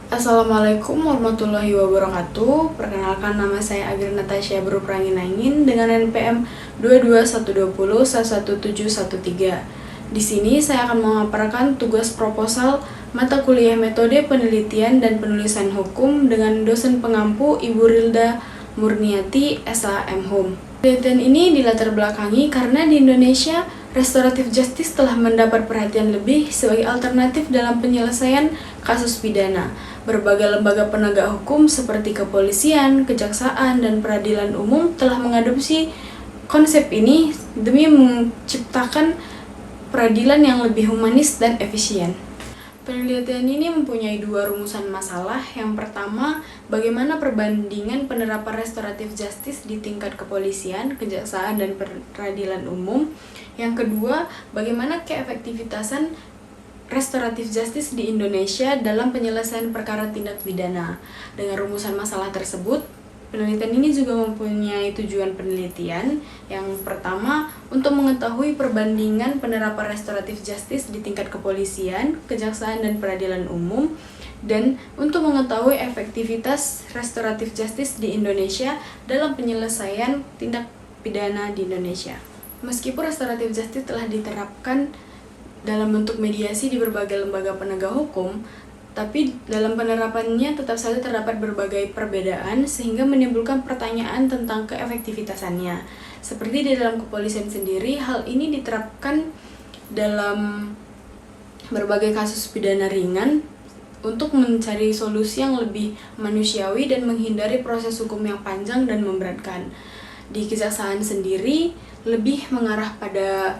Assalamualaikum warahmatullahi wabarakatuh. Perkenalkan, nama saya Agri Natasha Berupranginangin dengan NPM 22120111713. Di sini saya akan memaparkan tugas proposal mata kuliah metode penelitian dan penulisan hukum dengan dosen pengampu Ibu Rilda Murniati, S.A.M. Hum. Penelitian ini dilatar belakangi karena di Indonesia restoratif justice telah mendapat perhatian lebih sebagai alternatif dalam penyelesaian kasus pidana. Berbagai lembaga penegak hukum seperti kepolisian, kejaksaan, dan peradilan umum telah mengadopsi konsep ini demi menciptakan peradilan yang lebih humanis dan efisien. Penelitian ini mempunyai dua rumusan masalah. Yang pertama, bagaimana perbandingan penerapan restoratif justice di tingkat kepolisian, kejaksaan, dan peradilan umum. Yang kedua, bagaimana keefektivitasan restoratif justice di Indonesia dalam penyelesaian perkara tindak pidana. Dengan rumusan masalah tersebut, penelitian ini juga mempunyai tujuan penelitian. Yang pertama, untuk mengetahui perbandingan penerapan restoratif justice di tingkat kepolisian, kejaksaan, dan peradilan umum, dan untuk mengetahui efektivitas restoratif justice di Indonesia dalam penyelesaian tindak pidana di Indonesia. Meskipun restoratif justice telah diterapkan dalam bentuk mediasi di berbagai lembaga penegak hukum, tapi dalam penerapannya tetap saja terdapat berbagai perbedaan sehingga menimbulkan pertanyaan tentang keefektivitasannya. Seperti di dalam kepolisian sendiri, hal ini diterapkan dalam berbagai kasus pidana ringan untuk mencari solusi yang lebih manusiawi dan menghindari proses hukum yang panjang dan memberatkan. Di kejaksaan sendiri lebih mengarah pada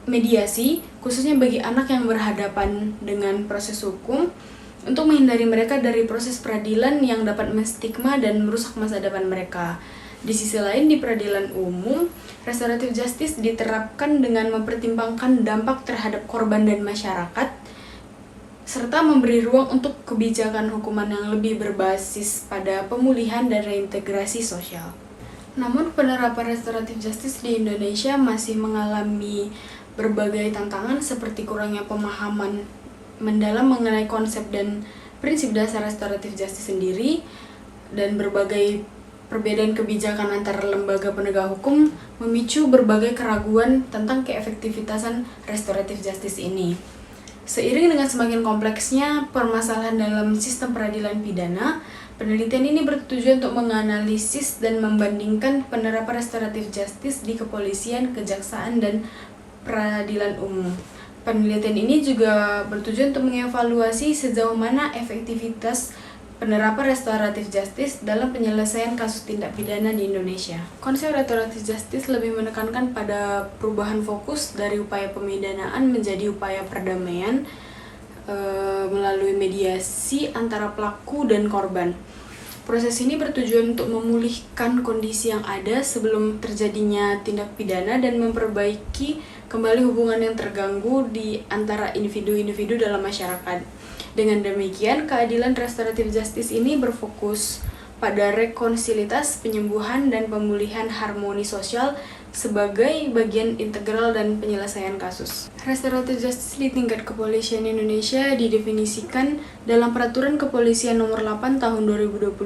mediasi, khususnya bagi anak yang berhadapan dengan proses hukum, untuk menghindari mereka dari proses peradilan yang dapat menstigma dan merusak masa depan mereka. Di sisi lain, di peradilan umum, restoratif justice diterapkan dengan mempertimbangkan dampak terhadap korban dan masyarakat, serta memberi ruang untuk kebijakan hukuman yang lebih berbasis pada pemulihan dan reintegrasi sosial. Namun, penerapan restoratif justice di Indonesia masih mengalami berbagai tantangan seperti kurangnya pemahaman mendalam mengenai konsep dan prinsip dasar restoratif justice sendiri, dan berbagai perbedaan kebijakan antar lembaga penegak hukum memicu berbagai keraguan tentang keefektivitasan restoratif justice ini. Seiring dengan semakin kompleksnya permasalahan dalam sistem peradilan pidana, penelitian ini bertujuan untuk menganalisis dan membandingkan penerapan restoratif justice di kepolisian, kejaksaan, dan peradilan umum. Penelitian ini juga bertujuan untuk mengevaluasi sejauh mana efektivitas penerapan restoratif justice dalam penyelesaian kasus tindak pidana di Indonesia. Konsep restoratif justice lebih menekankan pada perubahan fokus dari upaya pemidanaan menjadi upaya perdamaian melalui mediasi antara pelaku dan korban. Proses ini bertujuan untuk memulihkan kondisi yang ada sebelum terjadinya tindak pidana dan memperbaiki kembali hubungan yang terganggu di antara individu-individu dalam masyarakat. Dengan demikian, keadilan restoratif justice ini berfokus pada rekonsilitas, penyembuhan, dan pemulihan harmoni sosial sebagai bagian integral dan penyelesaian kasus. Restoratif justice di tingkat kepolisian Indonesia didefinisikan dalam Peraturan Kepolisian Nomor 8 Tahun 2021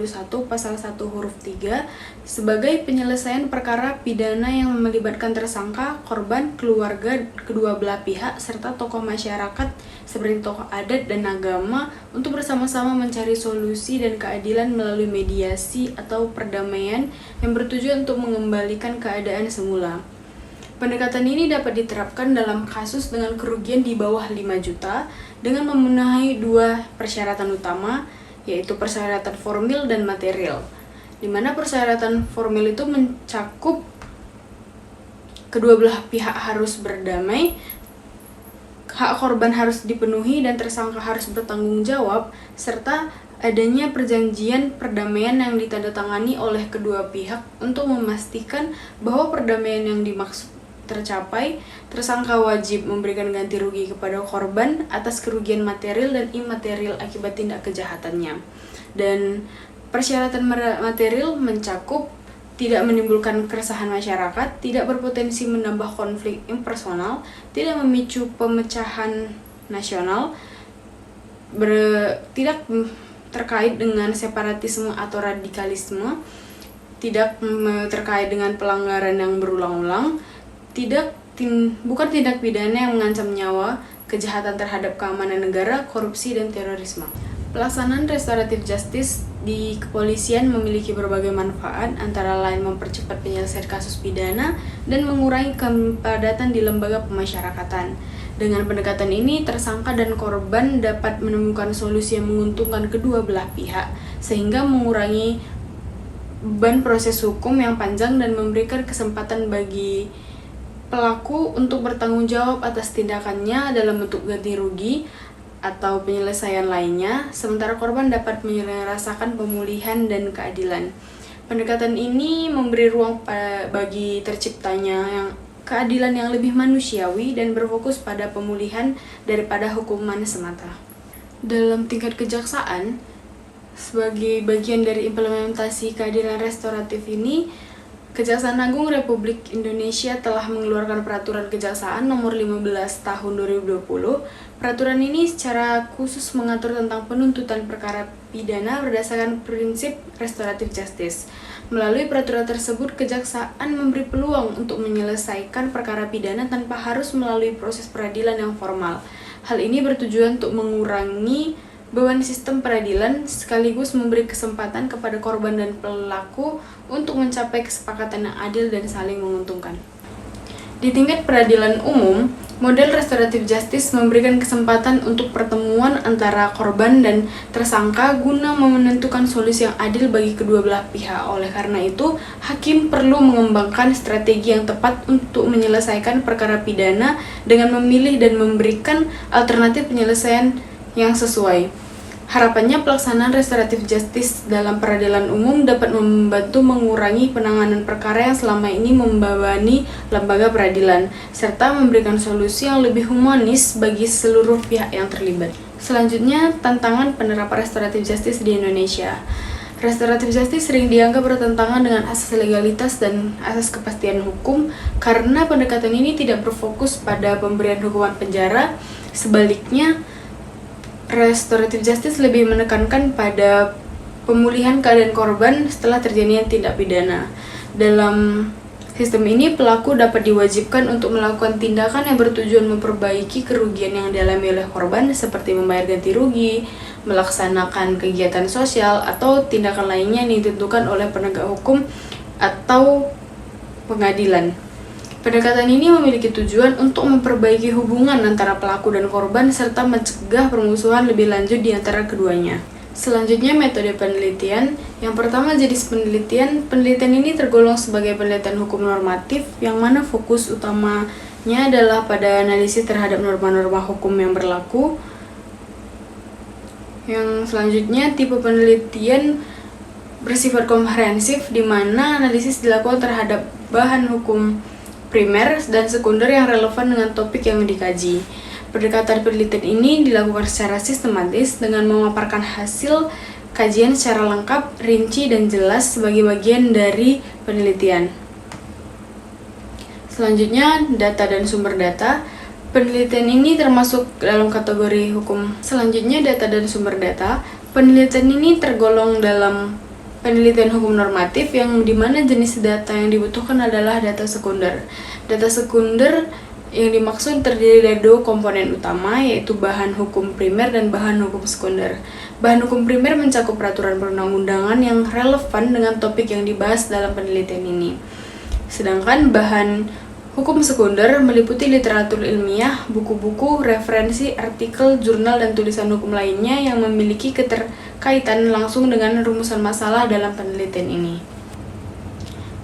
Pasal 1 Huruf 3 sebagai penyelesaian perkara pidana yang melibatkan tersangka, korban, keluarga, kedua belah pihak, serta tokoh masyarakat seperti tokoh adat dan agama untuk bersama-sama mencari solusi dan keadilan melalui mediasi atau perdamaian yang bertujuan untuk mengembalikan keadaan semula. Pendekatan ini dapat diterapkan dalam kasus dengan kerugian di bawah 5 juta dengan memenuhi dua persyaratan utama, yaitu persyaratan formil dan material. Di mana persyaratan formil itu mencakup kedua belah pihak harus berdamai, hak korban harus dipenuhi dan tersangka harus bertanggung jawab, serta adanya perjanjian perdamaian yang ditandatangani oleh kedua pihak untuk memastikan bahwa perdamaian yang dimaksud tercapai. Tersangka wajib memberikan ganti rugi kepada korban atas kerugian material dan imaterial akibat tindak kejahatannya. Dan persyaratan material mencakup tidak menimbulkan keresahan masyarakat, tidak berpotensi menambah konflik impersonal, tidak memicu pemecahan nasional, tidak terkait dengan separatisme atau radikalisme, tidak terkait dengan pelanggaran yang berulang-ulang, bukan tindak pidana yang mengancam nyawa, kejahatan terhadap keamanan negara, korupsi, dan terorisme. Pelaksanaan restoratif justice di kepolisian memiliki berbagai manfaat, antara lain mempercepat penyelesaian kasus pidana dan mengurangi kepadatan di lembaga pemasyarakatan. Dengan pendekatan ini, tersangka dan korban dapat menemukan solusi yang menguntungkan kedua belah pihak, sehingga mengurangi beban proses hukum yang panjang dan memberikan kesempatan bagi pelaku untuk bertanggung jawab atas tindakannya dalam bentuk ganti rugi atau penyelesaian lainnya, sementara korban dapat merasakan pemulihan dan keadilan. Pendekatan ini memberi ruang bagi terciptanya keadilan yang lebih manusiawi dan berfokus pada pemulihan daripada hukuman semata. Dalam tingkat kejaksaan, sebagai bagian dari implementasi keadilan restoratif ini, Kejaksaan Agung Republik Indonesia telah mengeluarkan Peraturan Kejaksaan Nomor 15 Tahun 2020. Peraturan ini secara khusus mengatur tentang penuntutan perkara pidana berdasarkan prinsip restoratif justice. Melalui peraturan tersebut, kejaksaan memberi peluang untuk menyelesaikan perkara pidana tanpa harus melalui proses peradilan yang formal. Hal ini bertujuan untuk mengurangi beban sistem peradilan sekaligus memberi kesempatan kepada korban dan pelaku untuk mencapai kesepakatan yang adil dan saling menguntungkan. Di tingkat peradilan umum, model restoratif justice memberikan kesempatan untuk pertemuan antara korban dan tersangka guna menentukan solusi yang adil bagi kedua belah pihak. Oleh karena itu, hakim perlu mengembangkan strategi yang tepat untuk menyelesaikan perkara pidana dengan memilih dan memberikan alternatif penyelesaian yang sesuai. Harapannya pelaksanaan restoratif justice dalam peradilan umum dapat membantu mengurangi penanganan perkara yang selama ini membebani lembaga peradilan, serta memberikan solusi yang lebih humanis bagi seluruh pihak yang terlibat. Selanjutnya, tantangan penerapan restoratif justice di Indonesia. Restoratif justice sering dianggap bertentangan dengan asas legalitas dan asas kepastian hukum karena pendekatan ini tidak berfokus pada pemberian hukuman penjara. Sebaliknya, restoratif justice lebih menekankan pada pemulihan keadaan korban setelah terjadinya tindak pidana. Dalam sistem ini, pelaku dapat diwajibkan untuk melakukan tindakan yang bertujuan memperbaiki kerugian yang dialami oleh korban, seperti membayar ganti rugi, melaksanakan kegiatan sosial, atau tindakan lainnya yang ditentukan oleh penegak hukum atau pengadilan. Pendekatan ini memiliki tujuan untuk memperbaiki hubungan antara pelaku dan korban serta mencegah permusuhan lebih lanjut di antara keduanya. Selanjutnya, metode penelitian. Yang pertama, jenis penelitian. Penelitian ini tergolong sebagai penelitian hukum normatif, yang mana fokus utamanya adalah pada analisis terhadap norma-norma hukum yang berlaku. Yang selanjutnya, tipe penelitian bersifat komprehensif, di mana analisis dilakukan terhadap bahan hukum primer dan sekunder yang relevan dengan topik yang dikaji. Pendekatan penelitian ini dilakukan secara sistematis dengan memaparkan hasil kajian secara lengkap, rinci, dan jelas sebagai bagian dari penelitian. Selanjutnya, data dan sumber data. Penelitian ini termasuk dalam kategori hukum. Selanjutnya, data dan sumber data. Penelitian ini tergolong dalam penelitian hukum normatif, yang dimana jenis data yang dibutuhkan adalah data sekunder. Data sekunder yang dimaksud terdiri dari dua komponen utama, yaitu bahan hukum primer dan bahan hukum sekunder. Bahan hukum primer mencakup peraturan perundang-undangan yang relevan dengan topik yang dibahas dalam penelitian ini. Sedangkan bahan hukum sekunder meliputi literatur ilmiah, buku-buku, referensi, artikel, jurnal, dan tulisan hukum lainnya yang memiliki keterkaitan langsung dengan rumusan masalah dalam penelitian ini.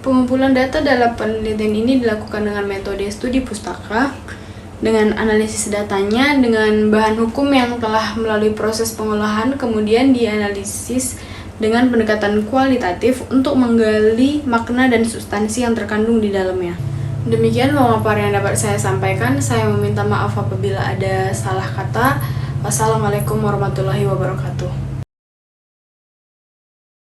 Pengumpulan data dalam penelitian ini dilakukan dengan metode studi pustaka, dengan analisis datanya dengan bahan hukum yang telah melalui proses pengolahan, kemudian dianalisis dengan pendekatan kualitatif untuk menggali makna dan substansi yang terkandung di dalamnya. Demikian pemaparan yang dapat saya sampaikan. Saya meminta maaf apabila ada salah kata. Wassalamualaikum warahmatullahi wabarakatuh.